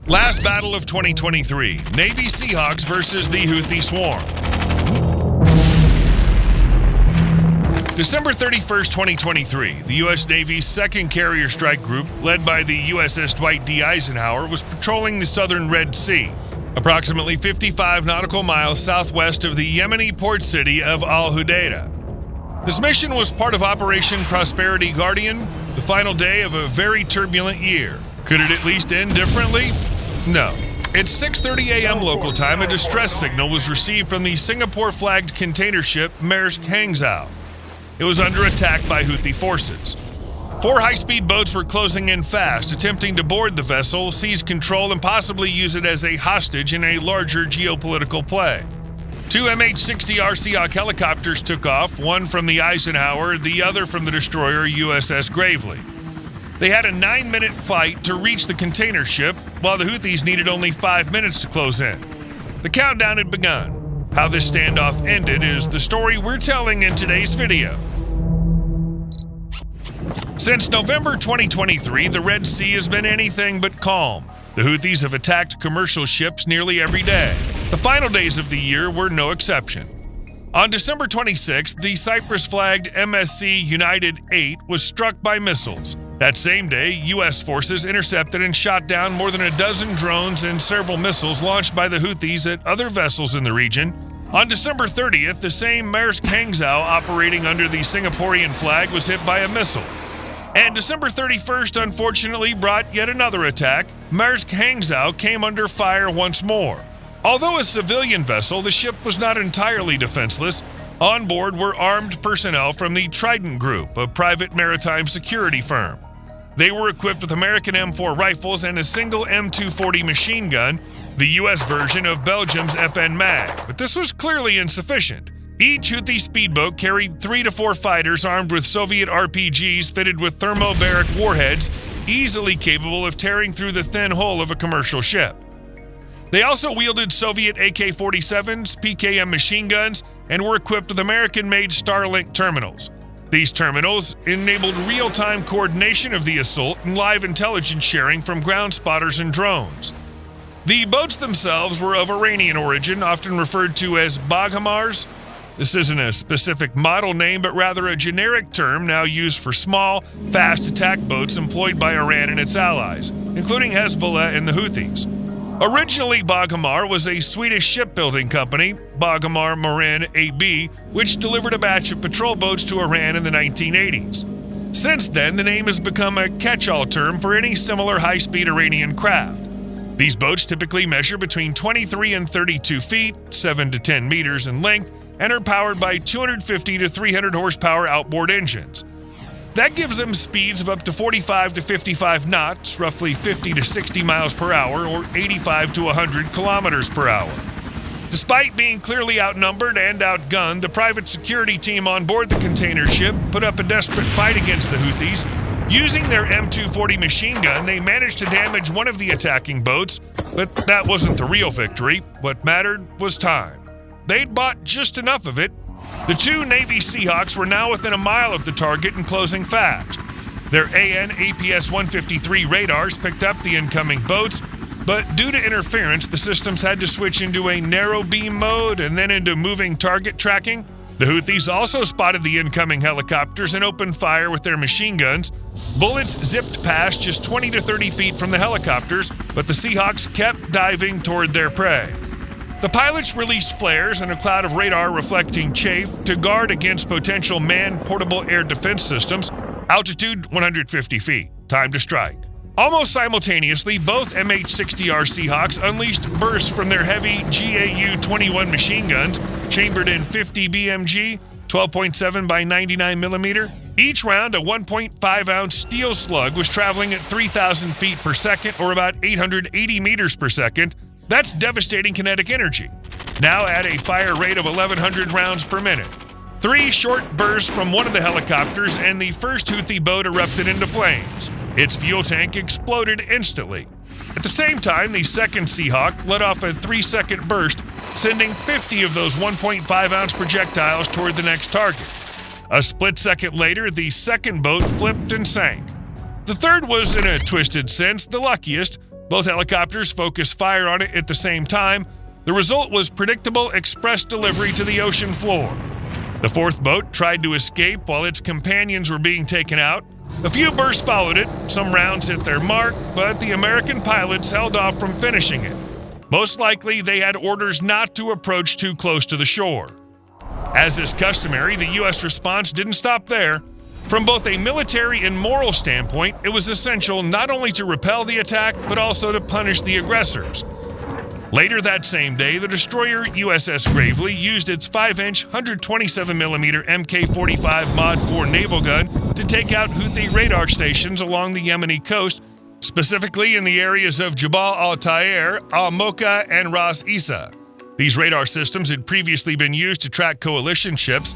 Last battle of 2023, Navy Seahawks versus the Houthi swarm. December 31st, 2023, the U.S. Navy's 2nd Carrier Strike Group, led by the USS Dwight D. Eisenhower, was patrolling the southern Red Sea, approximately 55 nautical miles southwest of the Yemeni port city of Al-Hudaydah. This mission was part of Operation Prosperity Guardian, the final day of a very turbulent year. Could it at least end differently? No. At 6:30 a.m. local time, a distress signal was received from the Singapore-flagged container ship Maersk Hangzhou. It was under attack by Houthi forces. 4 high-speed boats were closing in fast, attempting to board the vessel, seize control, and possibly use it as a hostage in a larger geopolitical play. 2 MH-60R Seahawk helicopters took off, one from the Eisenhower, the other from the destroyer USS Gravely. They had a 9-minute fight to reach the container ship, while the Houthis needed only 5 minutes to close in. The countdown had begun. How this standoff ended is the story we're telling in today's video. Since November 2023, the Red Sea has been anything but calm. The Houthis have attacked commercial ships nearly every day. The final days of the year were no exception. On December 26th, the Cyprus-flagged MSC United 8 was struck by missiles. That same day, U.S. forces intercepted and shot down more than a dozen drones and several missiles launched by the Houthis at other vessels in the region. On December 30th, the same Maersk Hangzhou operating under the Singaporean flag was hit by a missile. And December 31st, unfortunately, brought yet another attack. Maersk Hangzhou came under fire once more. Although a civilian vessel, the ship was not entirely defenseless. On board were armed personnel from the Trident Group, a private maritime security firm. They were equipped with American M4 rifles and a single M240 machine gun, the U.S. version of Belgium's FN Mag, but this was clearly insufficient. Each Houthi speedboat carried 3 to 4 fighters armed with Soviet RPGs fitted with thermobaric warheads, easily capable of tearing through the thin hull of a commercial ship. They also wielded Soviet AK-47s, PKM machine guns, and were equipped with American-made Starlink terminals. These terminals enabled real-time coordination of the assault and live intelligence sharing from ground spotters and drones. The boats themselves were of Iranian origin, often referred to as Baghamars. This isn't a specific model name, but rather a generic term now used for small, fast attack boats employed by Iran and its allies, including Hezbollah and the Houthis. Originally, Baghamar was a Swedish shipbuilding company, Baghamar Marin AB, which delivered a batch of patrol boats to Iran in the 1980s. Since then, the name has become a catch-all term for any similar high-speed Iranian craft. These boats typically measure between 23 and 32 feet, 7 to 10 meters in length, and are powered by 250 to 300 horsepower outboard engines. That gives them speeds of up to 45 to 55 knots, roughly 50 to 60 miles per hour, or 85 to 100 kilometers per hour. Despite being clearly outnumbered and outgunned, the private security team on board the container ship put up a desperate fight against the Houthis. Using their M240 machine gun, they managed to damage one of the attacking boats, but that wasn't the real victory. What mattered was time. They'd bought just enough of it. The 2 Navy Seahawks were now within a mile of the target and closing fast. Their AN/APS-153 radars picked up the incoming boats, but due to interference, the systems had to switch into a narrow beam mode and then into moving target tracking. The Houthis also spotted the incoming helicopters and opened fire with their machine guns. Bullets zipped past just 20 to 30 feet from the helicopters, but the Seahawks kept diving toward their prey. The pilots released flares and a cloud of radar reflecting chaff to guard against potential manned portable air defense systems. Altitude 150 feet. Time to strike. Almost simultaneously, both MH-60R Seahawks unleashed bursts from their heavy GAU-21 machine guns, chambered in 50 BMG, 12.7 by 99 millimeter. Each round, a 1.5-ounce steel slug, was traveling at 3,000 feet per second, or about 880 meters per second. That's devastating kinetic energy. Now at a fire rate of 1,100 rounds per minute. 3 short bursts from one of the helicopters, and the first Houthi boat erupted into flames. Its fuel tank exploded instantly. At the same time, the second Seahawk let off a 3-second burst, sending 50 of those 1.5-ounce projectiles toward the next target. A split second later, the second boat flipped and sank. The third was, in a twisted sense, the luckiest. Both helicopters focused fire on it at the same time. The result was predictable express delivery to the ocean floor. The fourth boat tried to escape while its companions were being taken out. A few bursts followed it, some rounds hit their mark, but the American pilots held off from finishing it. Most likely, they had orders not to approach too close to the shore. As is customary, the U.S. response didn't stop there. From both a military and moral standpoint, it was essential not only to repel the attack, but also to punish the aggressors. Later that same day, the destroyer USS Gravely used its 5-inch 127mm Mk-45 Mod 4 naval gun to take out Houthi radar stations along the Yemeni coast, specifically in the areas of Jabal al-Tayr, al-Mocha, and Ras Isa. These radar systems had previously been used to track coalition ships.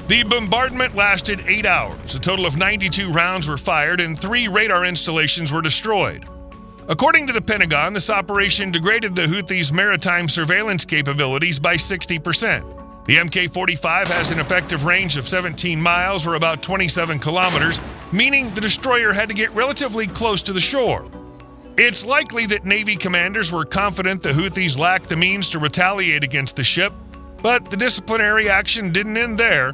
The bombardment lasted 8 hours. A total of 92 rounds were fired and 3 radar installations were destroyed. According to the Pentagon, this operation degraded the Houthis' maritime surveillance capabilities by 60%. The Mk-45 has an effective range of 17 miles or about 27 kilometers, meaning the destroyer had to get relatively close to the shore. It's likely that Navy commanders were confident the Houthis lacked the means to retaliate against the ship, but the disciplinary action didn't end there.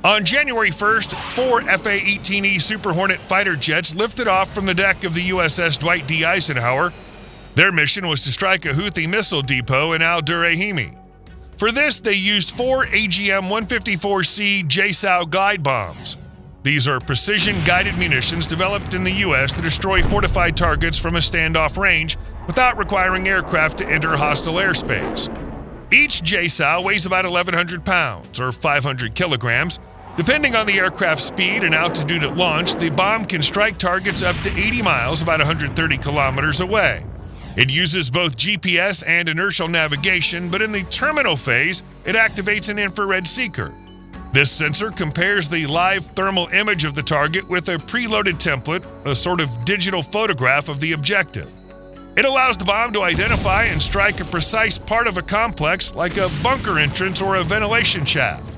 On January 1st, 4 Fa-18E Super Hornet fighter jets lifted off from the deck of the USS Dwight D. Eisenhower. Their mission was to strike a Houthi missile depot in Al-Durayhimi. For this, they used 4 AGM-154C JSOW glide bombs. These are precision-guided munitions developed in the U.S. to destroy fortified targets from a standoff range without requiring aircraft to enter hostile airspace. Each JSOW weighs about 1,100 pounds, or 500 kilograms. Depending on the aircraft's speed and altitude at launch, the bomb can strike targets up to 80 miles, about 130 kilometers away. It uses both GPS and inertial navigation, but in the terminal phase, it activates an infrared seeker. This sensor compares the live thermal image of the target with a preloaded template, a sort of digital photograph of the objective. It allows the bomb to identify and strike a precise part of a complex, like a bunker entrance or a ventilation shaft.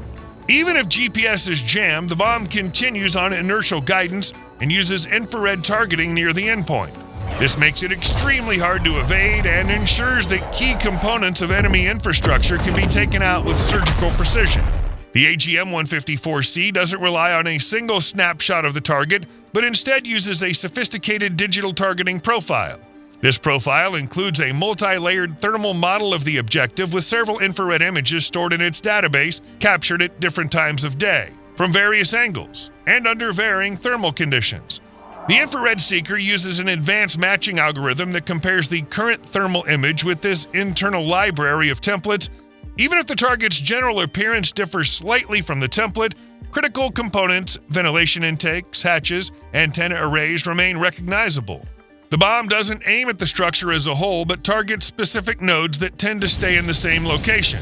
Even if GPS is jammed, the bomb continues on inertial guidance and uses infrared targeting near the endpoint. This makes it extremely hard to evade and ensures that key components of enemy infrastructure can be taken out with surgical precision. The AGM-154C doesn't rely on a single snapshot of the target, but instead uses a sophisticated digital targeting profile. This profile includes a multi-layered thermal model of the objective with several infrared images stored in its database, captured at different times of day, from various angles, and under varying thermal conditions. The infrared seeker uses an advanced matching algorithm that compares the current thermal image with this internal library of templates. Even if the target's general appearance differs slightly from the template, critical components, ventilation intakes, hatches, antenna arrays remain recognizable. The bomb doesn't aim at the structure as a whole, but targets specific nodes that tend to stay in the same location.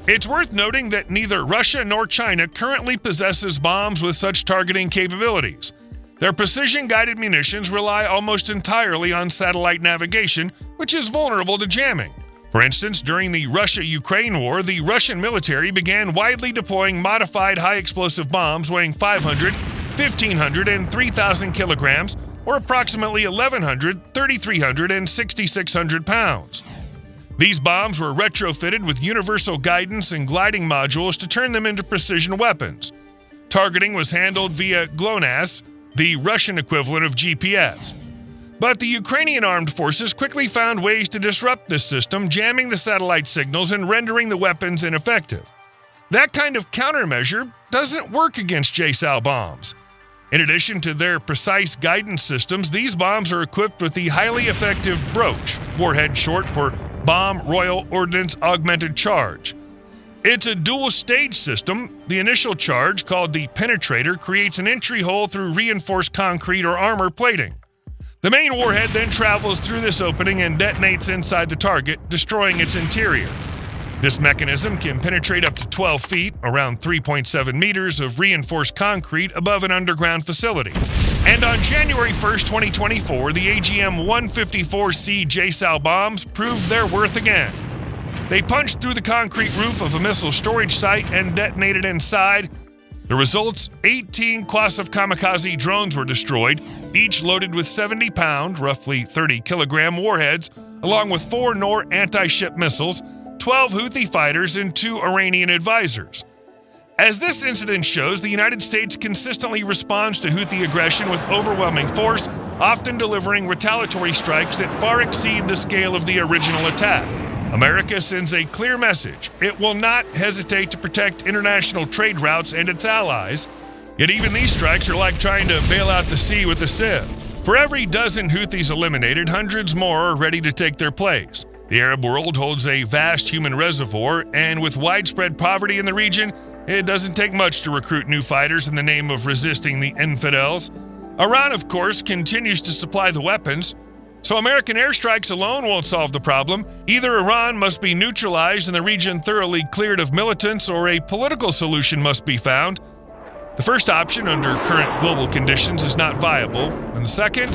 It's worth noting that neither Russia nor China currently possesses bombs with such targeting capabilities. Their precision-guided munitions rely almost entirely on satellite navigation, which is vulnerable to jamming. For instance, during the Russia-Ukraine war, the Russian military began widely deploying modified high-explosive bombs weighing 500, 1,500, and 3,000 kilograms, or approximately 1,100, 3,300, and 6,600 pounds. These bombs were retrofitted with universal guidance and gliding modules to turn them into precision weapons. Targeting was handled via GLONASS, the Russian equivalent of GPS. But the Ukrainian armed forces quickly found ways to disrupt this system, jamming the satellite signals and rendering the weapons ineffective. That kind of countermeasure doesn't work against JSOW bombs. In addition to their precise guidance systems, these bombs are equipped with the highly effective BROACH, warhead short for Bomb Royal Ordnance Augmented Charge. It's a dual-stage system. The initial charge, called the penetrator, creates an entry hole through reinforced concrete or armor plating. The main warhead then travels through this opening and detonates inside the target, destroying its interior. This mechanism can penetrate up to 12 feet, around 3.7 meters of reinforced concrete above an underground facility. And on January 1st, 2024, the AGM-154C JSOW bombs proved their worth again. They punched through the concrete roof of a missile storage site and detonated inside. The results, 18 Qasif kamikaze drones were destroyed, each loaded with 70-pound, roughly 30-kilogram warheads, along with 4 Nor anti-ship missiles, 12 Houthi fighters, and 2 Iranian advisors. As this incident shows, the United States consistently responds to Houthi aggression with overwhelming force, often delivering retaliatory strikes that far exceed the scale of the original attack. America sends a clear message. It will not hesitate to protect international trade routes and its allies. Yet even these strikes are like trying to bail out the sea with a sieve. For every dozen Houthis eliminated, hundreds more are ready to take their place. The Arab world holds a vast human reservoir, and with widespread poverty in the region, it doesn't take much to recruit new fighters in the name of resisting the infidels. Iran, of course, continues to supply the weapons. So American airstrikes alone won't solve the problem. Either Iran must be neutralized and the region thoroughly cleared of militants, or a political solution must be found. The first option, under current global conditions, is not viable. And the second?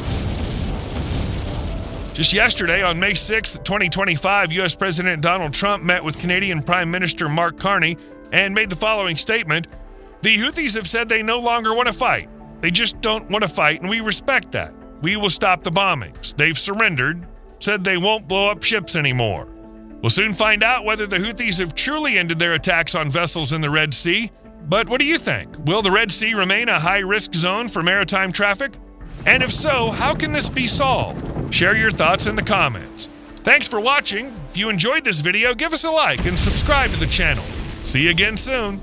Just yesterday, on May 6, 2025, U.S. President Donald Trump met with Canadian Prime Minister Mark Carney and made the following statement: "The Houthis have said they no longer want to fight. They just don't want to fight, and we respect that. We will stop the bombings. They've surrendered, said they won't blow up ships anymore." We'll soon find out whether the Houthis have truly ended their attacks on vessels in the Red Sea. But what do you think? Will the Red Sea remain a high-risk zone for maritime traffic? And if so, how can this be solved? Share your thoughts in the comments. Thanks for watching. If you enjoyed this video, give us a like and subscribe to the channel. See you again soon.